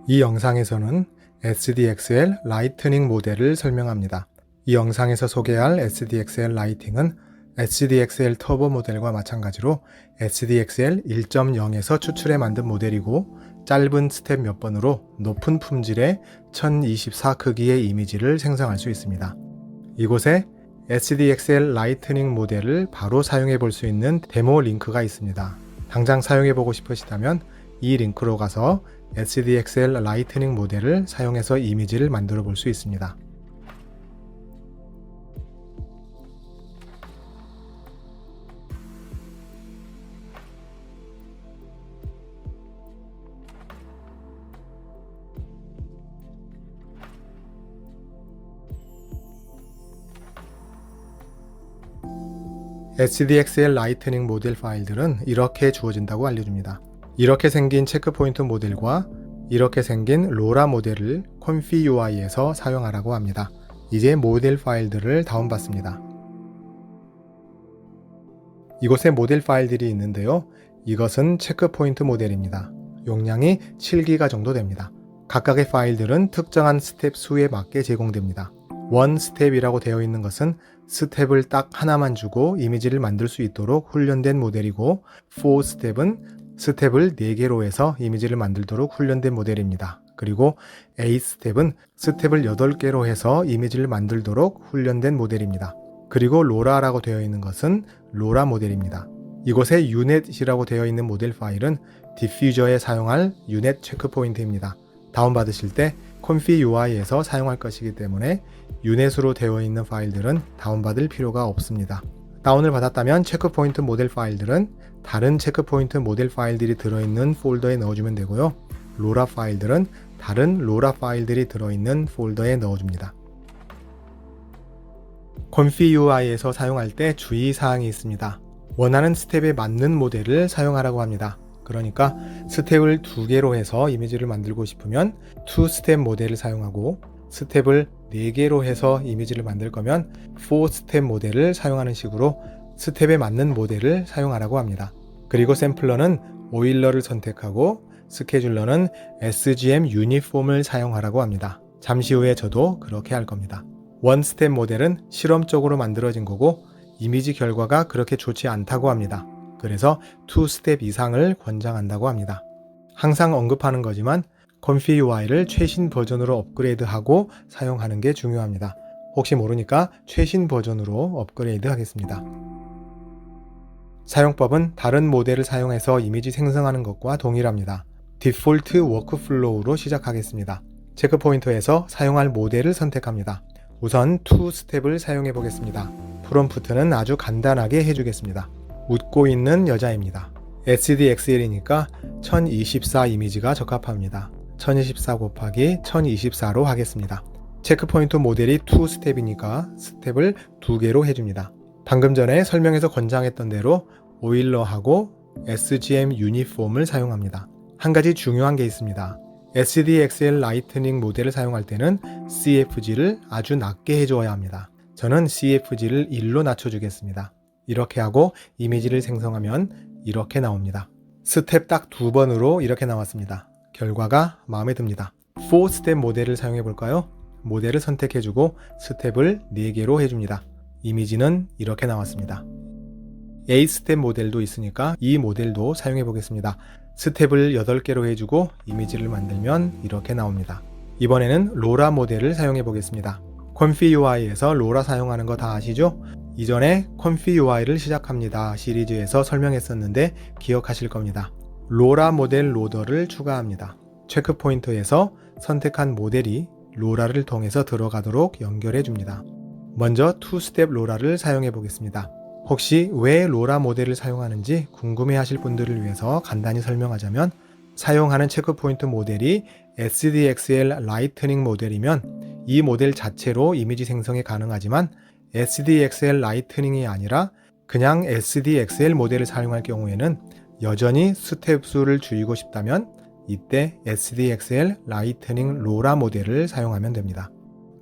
이 영상에서는 SDXL 라이트닝 모델을 설명합니다. 이 영상에서 소개할 SDXL 라이팅은 SDXL 터보 모델과 마찬가지로 SDXL 1.0에서 추출해 만든 모델이고 짧은 스텝 몇 번으로 높은 품질의 1024 크기의 이미지를 생성할 수 있습니다. 이곳에 SDXL 라이트닝 모델을 바로 사용해 볼 수 있는 데모 링크가 있습니다. 당장 사용해 보고 싶으시다면 이 링크로 가서 SDXL 라이트닝 모델을 사용해서 이미지를 만들어 볼 수 있습니다. SDXL 라이트닝 모델 파일들은 이렇게 주어진다고 알려줍니다. 이렇게 생긴 체크포인트 모델과 이렇게 생긴 로라 모델을 configue에서 사용하라고 합니다. 이제 모델 파일들을 다운받습니다. 이곳에 모델 파일들이 있는데요. 이것은 체크포인트 모델입니다. 용량이 7기가 정도 됩니다. 각각의 파일들은 특정한 스텝 수에 맞게 제공됩니다. 원 스텝이라고 되어 있는 것은 스텝을 딱 하나만 주고 이미지를 만들 수 있도록 훈련된 모델이고 4스텝은 스텝을 4개로 해서 이미지를 만들도록 훈련된 모델입니다. 그리고 8스텝은 스텝을 8개로 해서 이미지를 만들도록 훈련된 모델입니다. 그리고 로라라고 되어 있는 것은 로라 모델입니다. 이곳에 유넷이라고 되어 있는 모델 파일은 디퓨저에 사용할 유넷 체크포인트입니다. 다운받으실 때 configue에서 사용할 것이기 때문에 유넷으로 되어 있는 파일들은 다운받을 필요가 없습니다. 다운을 받았다면 체크포인트 모델 파일들은 다른 체크포인트 모델 파일들이 들어있는 폴더에 넣어주면 되고요. 로라 파일들은 다른 로라 파일들이 들어있는 폴더에 넣어줍니다. configue에서 사용할 때 주의사항이 있습니다. 원하는 스텝에 맞는 모델을 사용하라고 합니다. 그러니까 스텝을 2개로 해서 이미지를 만들고 싶으면 2스텝 모델을 사용하고 스텝을 4개로 해서 이미지를 만들 거면 4스텝 모델을 사용하는 식으로 스텝에 맞는 모델을 사용하라고 합니다. 그리고 샘플러는 오일러를 선택하고 스케줄러는 SGM 유니폼을 사용하라고 합니다. 잠시 후에 저도 그렇게 할 겁니다. 원스텝 모델은 실험적으로 만들어진 거고 이미지 결과가 그렇게 좋지 않다고 합니다. 그래서 2스텝 이상을 권장한다고 합니다. 항상 언급하는 거지만 configue를 최신 버전으로 업그레이드하고 사용하는 게 중요합니다. 혹시 모르니까 최신 버전으로 업그레이드 하겠습니다. 사용법은 다른 모델을 사용해서 이미지 생성하는 것과 동일합니다. 디폴트 워크플로우로 시작하겠습니다. 체크포인트에서 사용할 모델을 선택합니다. 우선 2스텝을 사용해 보겠습니다. 프롬프트는 아주 간단하게 해주겠습니다. 웃고 있는 여자입니다. SDXL이니까 1024 이미지가 적합합니다. 1024 곱하기 1024로 하겠습니다. 체크포인트 모델이 2스텝이니까 스텝을 2개로 해줍니다. 방금 전에 설명에서 권장했던 대로 오일러하고 SGM 유니폼을 사용합니다. 한 가지 중요한 게 있습니다. SDXL 라이트닝 모델을 사용할 때는 CFG를 아주 낮게 해줘야 합니다. 저는 CFG를 1로 낮춰주겠습니다. 이렇게 하고 이미지를 생성하면 이렇게 나옵니다. 스텝 딱 2번으로 이렇게 나왔습니다. 결과가 마음에 듭니다. 4스텝 모델을 사용해 볼까요? 모델을 선택해주고 스텝을 4개로 해줍니다. 이미지는 이렇게 나왔습니다. 8스텝 모델도 있으니까 이 모델도 사용해 보겠습니다. 스텝을 8개로 해주고 이미지를 만들면 이렇게 나옵니다. 이번에는 로라 모델을 사용해 보겠습니다. configue에서 로라 사용하는 거 다 아시죠? 이전에 configue를 시작합니다 시리즈에서 설명했었는데 기억하실 겁니다. 로라 모델 로더를 추가합니다. 체크포인트에서 선택한 모델이 로라를 통해서 들어가도록 연결해 줍니다. 먼저 2스텝 로라를 사용해 보겠습니다. 혹시 왜 로라 모델을 사용하는지 궁금해 하실 분들을 위해서 간단히 설명하자면 사용하는 체크포인트 모델이 SDXL 라이트닝 모델이면 이 모델 자체로 이미지 생성이 가능하지만 SDXL 라이트닝이 아니라 그냥 SDXL 모델을 사용할 경우에는 여전히 스텝 수를 줄이고 싶다면 이때 SDXL 라이트닝 로라 모델을 사용하면 됩니다.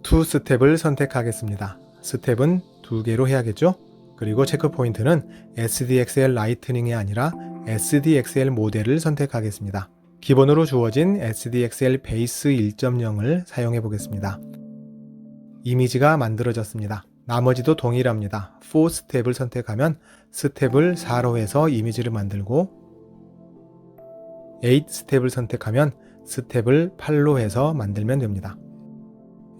2스텝을 선택하겠습니다. 스텝은 2개로 해야겠죠? 그리고 체크포인트는 SDXL 라이트닝이 아니라 SDXL 모델을 선택하겠습니다. 기본으로 주어진 SDXL 베이스 1.0을 사용해 보겠습니다. 이미지가 만들어졌습니다. 나머지도 동일합니다. 4스텝을 선택하면 스텝을 4로 해서 이미지를 만들고 8스텝을 선택하면 스텝을 8로 해서 만들면 됩니다.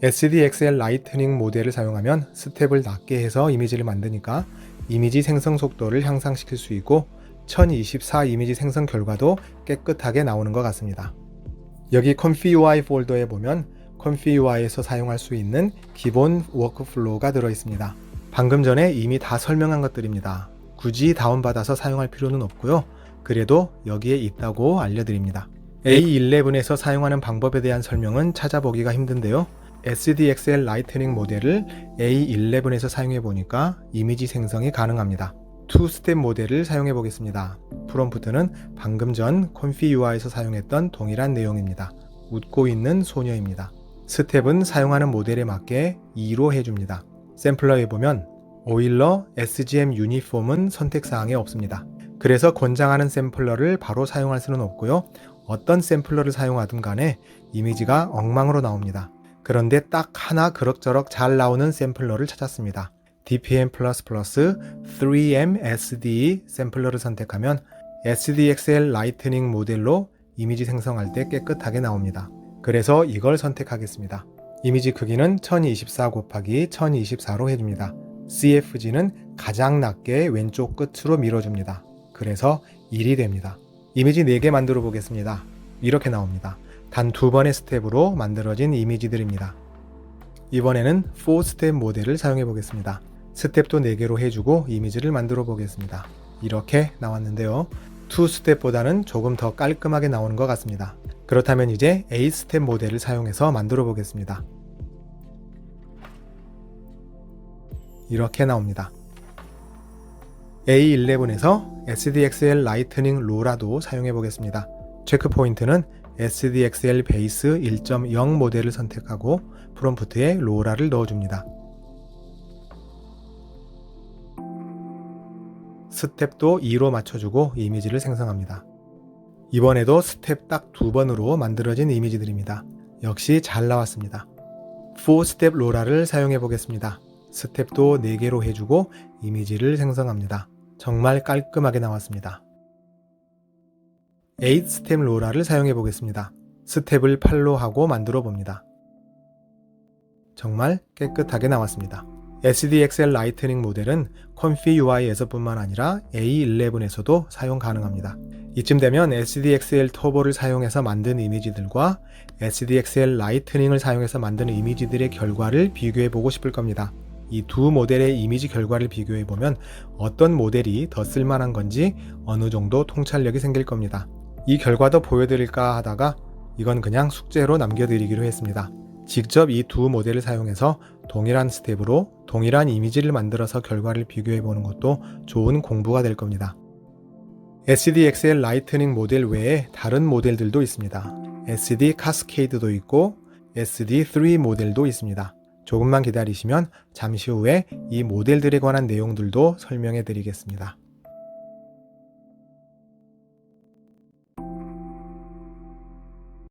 SDXL 라이트닝 모델을 사용하면 스텝을 낮게 해서 이미지를 만드니까 이미지 생성 속도를 향상시킬 수 있고 1024 이미지 생성 결과도 깨끗하게 나오는 것 같습니다. 여기 ComfyUI 폴더에 보면 ComfyUI에서 사용할 수 있는 기본 워크플로우가 들어있습니다. 방금 전에 이미 다 설명한 것들입니다. 굳이 다운받아서 사용할 필요는 없고요. 그래도 여기에 있다고 알려드립니다. A11에서 사용하는 방법에 대한 설명은 찾아보기가 힘든데요. SDXL 라이트닝 모델을 A11에서 사용해 보니까 이미지 생성이 가능합니다. 2스텝 모델을 사용해 보겠습니다. 프롬프트는 방금 전 ComfyUI에서 사용했던 동일한 내용입니다. 웃고 있는 소녀입니다. 스텝은 사용하는 모델에 맞게 2로 해줍니다. 샘플러에 보면 오일러 SGM 유니폼은 선택사항에 없습니다. 그래서 권장하는 샘플러를 바로 사용할 수는 없고요. 어떤 샘플러를 사용하든 간에 이미지가 엉망으로 나옵니다. 그런데 딱 하나 그럭저럭 잘 나오는 샘플러를 찾았습니다. DPM++ 3M SDE 샘플러를 선택하면 SDXL 라이트닝 모델로 이미지 생성할 때 깨끗하게 나옵니다. 그래서 이걸 선택하겠습니다. 이미지 크기는 1024 곱하기 1024로 해줍니다. CFG는 가장 낮게 왼쪽 끝으로 밀어줍니다. 그래서 1이 됩니다. 이미지 4개 만들어 보겠습니다. 이렇게 나옵니다. 단 2번의 스텝으로 만들어진 이미지들입니다. 이번에는 4스텝 모델을 사용해 보겠습니다. 스텝도 4개로 해주고 이미지를 만들어 보겠습니다. 이렇게 나왔는데요. 2스텝보다는 조금 더 깔끔하게 나오는 것 같습니다. 그렇다면 이제 8스텝 모델을 사용해서 만들어 보겠습니다. 이렇게 나옵니다. A11에서 SDXL 라이트닝 로라도 사용해 보겠습니다. 체크 포인트는 SDXL 베이스 1.0 모델을 선택하고 프롬프트에 로라를 넣어줍니다. 스텝도 2로 맞춰주고 이미지를 생성합니다. 이번에도 스텝 딱 2번으로 만들어진 이미지들입니다. 역시 잘 나왔습니다. 4스텝 로라를 사용해 보겠습니다. 스텝도 4개로 해주고 이미지를 생성합니다. 정말 깔끔하게 나왔습니다. 8스텝 로라를 사용해 보겠습니다. 스텝을 8로 하고 만들어 봅니다. 정말 깨끗하게 나왔습니다. SDXL 라이트닝 모델은 ComfyUI에서 뿐만 아니라 A11에서도 사용 가능합니다. 이쯤 되면 SDXL 터보를 사용해서 만든 이미지들과 SDXL 라이트닝을 사용해서 만든 이미지들의 결과를 비교해 보고 싶을 겁니다. 이 두 모델의 이미지 결과를 비교해 보면 어떤 모델이 더 쓸만한 건지 어느 정도 통찰력이 생길 겁니다. 이 결과도 보여드릴까 하다가 이건 그냥 숙제로 남겨드리기로 했습니다. 직접 이 두 모델을 사용해서 동일한 스텝으로 동일한 이미지를 만들어서 결과를 비교해 보는 것도 좋은 공부가 될 겁니다. SDXL 라이트닝 모델 외에 다른 모델들도 있습니다. SD 카스케이드도 있고 SD3 모델도 있습니다. 조금만 기다리시면 잠시 후에 이 모델들에 관한 내용들도 설명해 드리겠습니다.